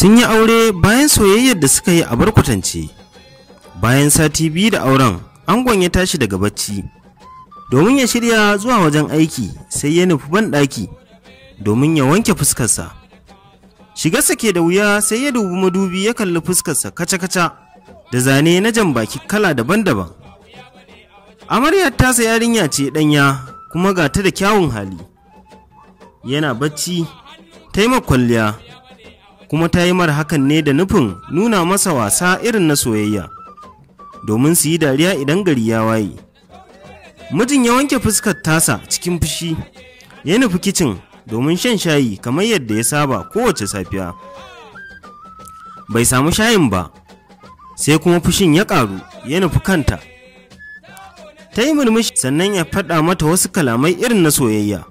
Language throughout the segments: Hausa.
Sun yi aure bayan soyayyar da suka yi a barkwatance. Bayan sati 2 da auren, angon ya tashi daga bacci domin ya shirya zuwa wajen aiki, sai ya nufi banɗaki domin ya wanke fuskarsa. Shigarsa ke da wuya, sai ya dubi madubi ya kalli fuskarsa kaca-kaca da zane na jan baki kala daban-daban. Amaryar tasa yarinya ce ɗanya kuma ga ta da kyawun hali. Yana bacci ta yi kwalliya, kuma ta yi mara hakan ne da nufin nuna masa wasa irin na soyayya, domin su yi dariya idan gari ya waye. Mijin ya wanke fuskar tasa cikin fushi, ya nufi kicin domin shan shayi kamar yadda ya saba kowace safiya. Bai samu shayin ba, sai kuma fushin ya ƙaru, ya nufi kanta. Ta yi murmushi sannan ya faɗa mata wasu kalamai irin na soyayya.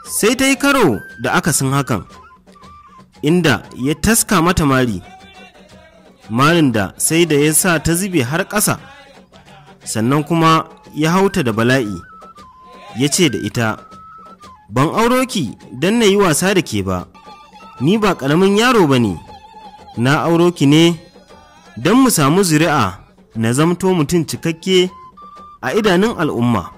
Sai ta yi karo da akasin hakan, inda ya taska mata mari, marin da sai da ya sa ta zube har ƙasa. Sannan kuma ya hauta da bala'i, ya ce da ita, ban auro ki don na yi wasa da ke ba, ni ba ƙaramin yaro ba ne, na auro ki ne don mu samu zuri'a, na zamto mutum cikakke a idanun al'umma.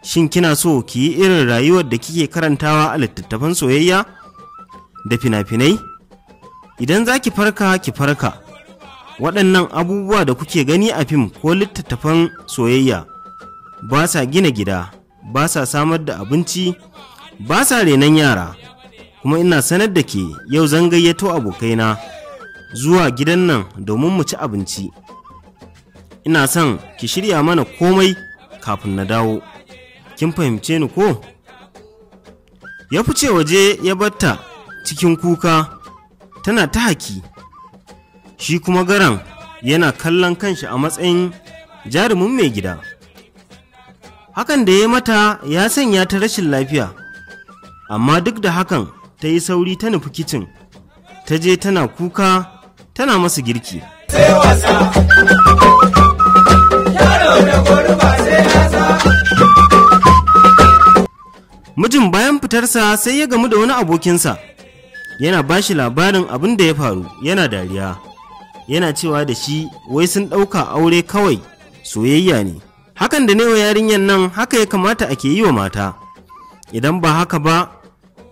Shin kina so ki yi irin rayuwar da kike karantawa a littattafan soyayya da fina-finai? Idan za ki farka, ki farka. Waɗannan abubuwa da kuke gani a fim ko littattafan soyayya ba sa gina gida, ba sa samar da abinci, ba sa renon yara. Kuma ina sanar da ke yau zan gayyato abokaina zuwa gidan nan domin mu ci abinci. Ina son ki shirya mana komai kafin na dawo. Kin fahimce ni ko? Ya fice waje ya batta cikin kuka, tana ta haki. Shi kuma garan yana kallon kanshi a matsayin jarumin mai gida. Hakan da ya mata ya sanya ta rashin lafiya, amma duk da hakan ta yi sauri ta nufi kicin, ta je tana kuka tana masa girki. Sai wasa, yaro da gurba sai wasa. Mijin bayan fitarsa sai ya gamu da wani abokinsa, yana ba shi labarin abin da ya faru, yana dariya, yana cewa da shi wai sun ɗauka aure kawai soyayya ne. Hakan da newa yarinyar nan haka ya kamata ake yi wa mata, idan ba haka ba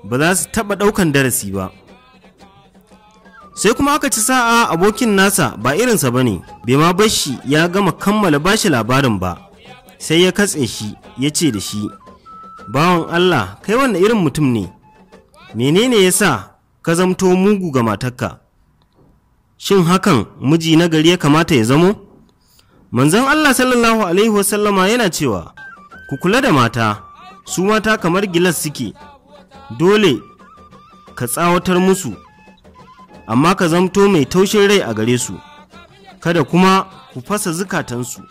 ba za su taɓa ɗaukan darasi ba. Sai kuma aka ci sa'a abokin nasa ba irinsa ba ne, bai ma bar shi ya gama kammala ba shi labarin ba, sai ya katse shi ya ce da shi, bawan Allah, kai wannan irin mutum ne, menene ya sa ka zamto mugu ga matarka? Shin hakan miji na gari ya kamata ya zamo? Manzon Allah sallallahu alaihi wasallama yana cewa, ku kula da mata, su mata kamar gilas suke, dole ka tsawatar musu, amma ka zamto mai taushin rai a gare su, kada kuma ku fasa zukatansu.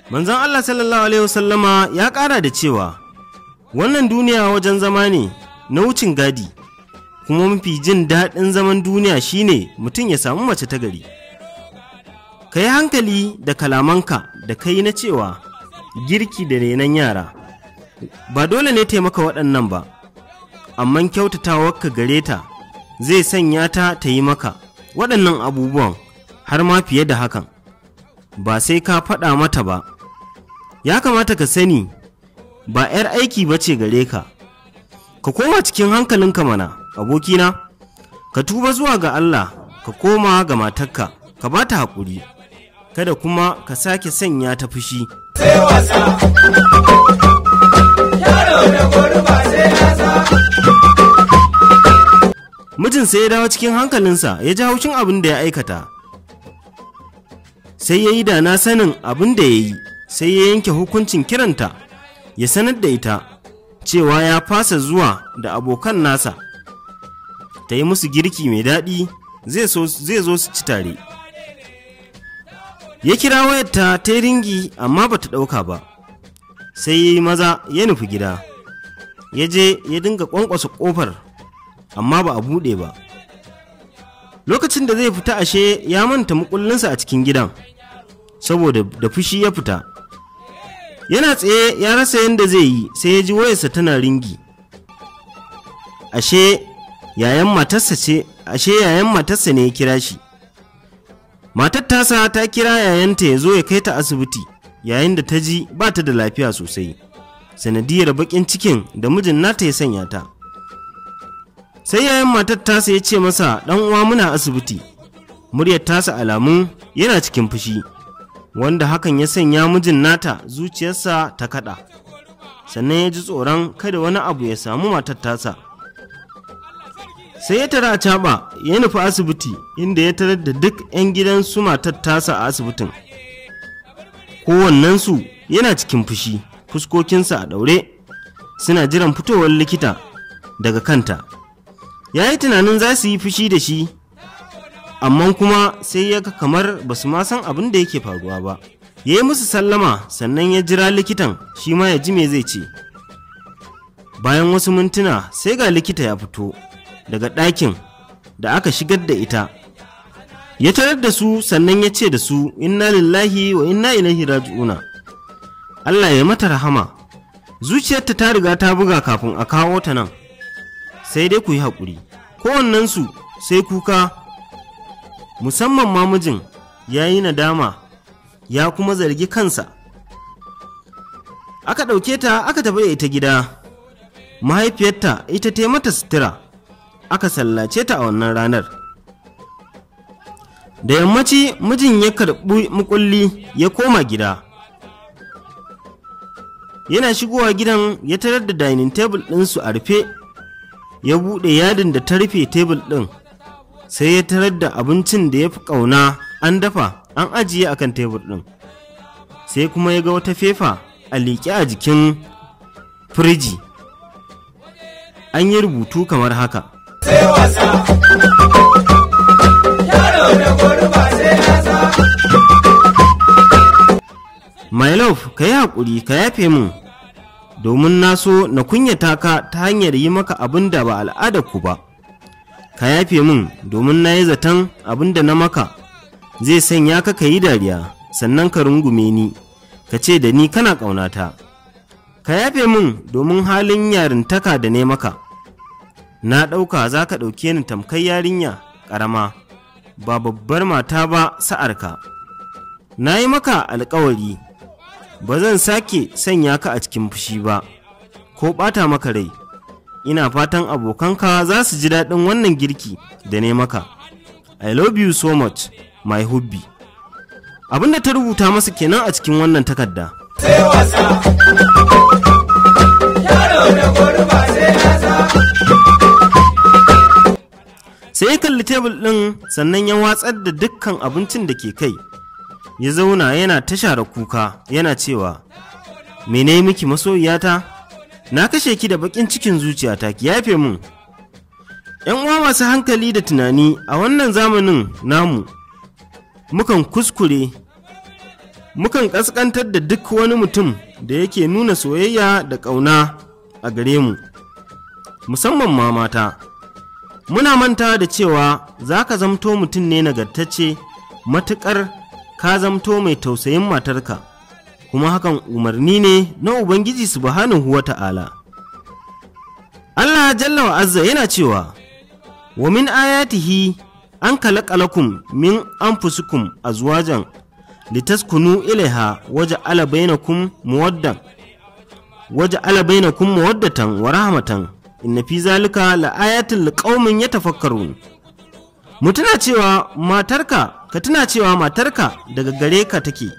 Manzon Allah sallallahu alaihi wasallama ya ƙara da cewa, wannan duniya wajen zama ne na wucin gadi, kuma mafi jin daɗin zaman duniya shine mutum ya samu mace ta gari. Ka yi hankali da kalamanka da kai na cewa girki da renon yara ba dole ne taimaka waɗannan ba, amma kyautatawarka gare ta zai sanya ta ta yi maka waɗannan abubuwan har ma fiye da hakan, ba sai ka faɗa mata ba. Ya kamata ka sani ba 'yar aiki ba ce gare ka. Ka koma cikin hankalinka mana, abokina, ka tuba zuwa ga Allah, ka koma ga matarka, ka ba ta haƙuri, kada kuma ka sake sanya ta fushi. Sai wasa, yaro da gurba sai wasa. Mijin sai ya dawo cikin hankalinsa, ya ji haushin abin da ya aikata. Sai ya yi da na sanin abin da ya yi, sai ya yanke hukuncin kiranta, ya sanar da ita cewa ya fasa zuwa da abokan nasa, ta yi musu girki mai daɗi, zai zo su ci tare. Ya kira wayarta ta yi ringi amma ba ta ɗauka ba, sai ya yi maza ya nufi gida, ya je ya dinga ƙwanƙwasa ƙofar amma ba a buɗe ba. Lokacin da zai fita ashe ya manta mukullinsa a cikin gidan, saboda da fushi ya fita. Yana tsaye ya rasa yadda zai yi, sai ya ji wayarsa tana ringi. Ashe yayan matarsa ne ya kira shi. Matar tasa ta kira yayanta ya zo ya kai ta asibiti yayin da ta ji ba ta da lafiya sosai, sanadiyar baƙin cikin da mijin nata ya sanya ta. Sai yayan matar tasa ya ce masa, ɗan uwa muna asibiti. Muryar tasa alamun yana cikin fushi, wanda hakan ya sanya mijin nata zuciyarsa ta kaɗa, sannan ya ji tsoron kada wani abu ya samu matar tasa. Sai ya tara a caɓa ya nufi asibiti, inda ya tarar da duk 'yan gidan su matar tasa a asibitin. Kowannensu yana cikin fushi, fuskokinsa a ɗaure, suna jiran fitowar likita daga kanta. Ya yi tunanin za su yi fushi da shi, amma kuma sai ya ga kamar ba su ma san abin da yake faruwa ba. Ya yi musu sallama, sannan ya jira likitan shi ma ya ji me zai ce. Bayan wasu mintuna sai ga likita ya fito daga ɗakin da aka shigar da ita. Ya tarar da su, sannan ya ce da su, inna lillahi wa inna ilaihi raji'una. Allah ya mata rahama, zuciyarta ta riga ta buga kafin a kawo ta nan, sai dai ku yi haƙuri. Kowannensu sai kuka, musamman ma mijin ya yi nadama ya kuma zargi kansa. Aka ɗauke ta aka tafi da ita gida. Mahaifiyarta ita ta mata sutura, aka sallace ta a wannan ranar. Da yammaci mijin ya karɓi mukulli ya koma gida. Yana shigowa gidan ya tarar da dining table ɗinsu a rufe. Ya buɗe yadin da ta rufe tebul ɗin, sai ya tarar da abincin da ya fi ƙauna an dafa an ajiye akan tebur ɗin. Sai kuma ya ga wata fefa a liƙe a jikin firiji, an yi rubutu kamar haka: sai wasa, yaro da gurba sai yasa. My love, ka yi haƙuri ka yafe min, domin na so na kunyata ka ta hanyar yi maka abin da ba al'adar ku ba. Ka yafe min domin na yi zaton abin da na maka zai sanya ka yi dariya, sannan ka rungume ni ka ce da ni kana ƙaunata. Ka yafe min domin halin yarintaka da ne maka. Na ɗauka za ka ɗauke ni tamkar yarinya ƙarama, ba babbar mata ba sa'arka. Na yi maka alƙawari ba zan sake sanya ka a cikin fushi ba ko ɓata maka rai. Ina fatan abokanka za su ji daɗin wannan girki da ne maka. I love you so much, my hubby. Abinda ta rubuta masa kenan a cikin wannan takarda. Sai wasa, yaro da gurba sai yasa. Sai ya kalli tebul ɗin, sannan ya watsar da dukkan abincin da ke kai. Ya zauna yana ta share kuka, yana cewa, mene miki masoyiyata? Na kashe ki da bakin cikin zuciyata, ki yafe mun. ‘Yan uwa masu hankali da tunani, a wannan zamanin namu mukan kuskure, mukan ƙasƙantar da duk wani mutum da yake nuna soyayya da ƙauna a gare mu, musamman ma mata. Muna manta da cewa za ka zamto mutum ne nagartacce matuƙar ka zamto mai tausayin matarka, kuma hakan umarni ne na Ubangiji subhanahu wa ta'ala. Allah jalla wa azza yana cewa, wa min ayatihi an khalaqalakum min anfusikum azwajan litaskunu ilaiha waja'ala bainakum mawaddatan wa rahmatan inna fi zalika laayatin liqaumin yatafakkarun. Ka tuna cewa matarka daga gare ka take.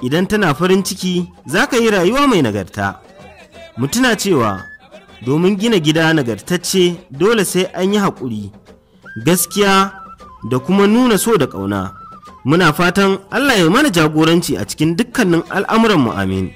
Idan tana farin ciki za ka yi rayuwa mai nagarta. Mu tuna cewa domin gina gida nagartacce dole sai an yi haƙuri, gaskiya da kuma nuna so da ƙauna. Muna fatan Allah ya mana jagoranci a cikin dukkanin al'amuranmu, amin.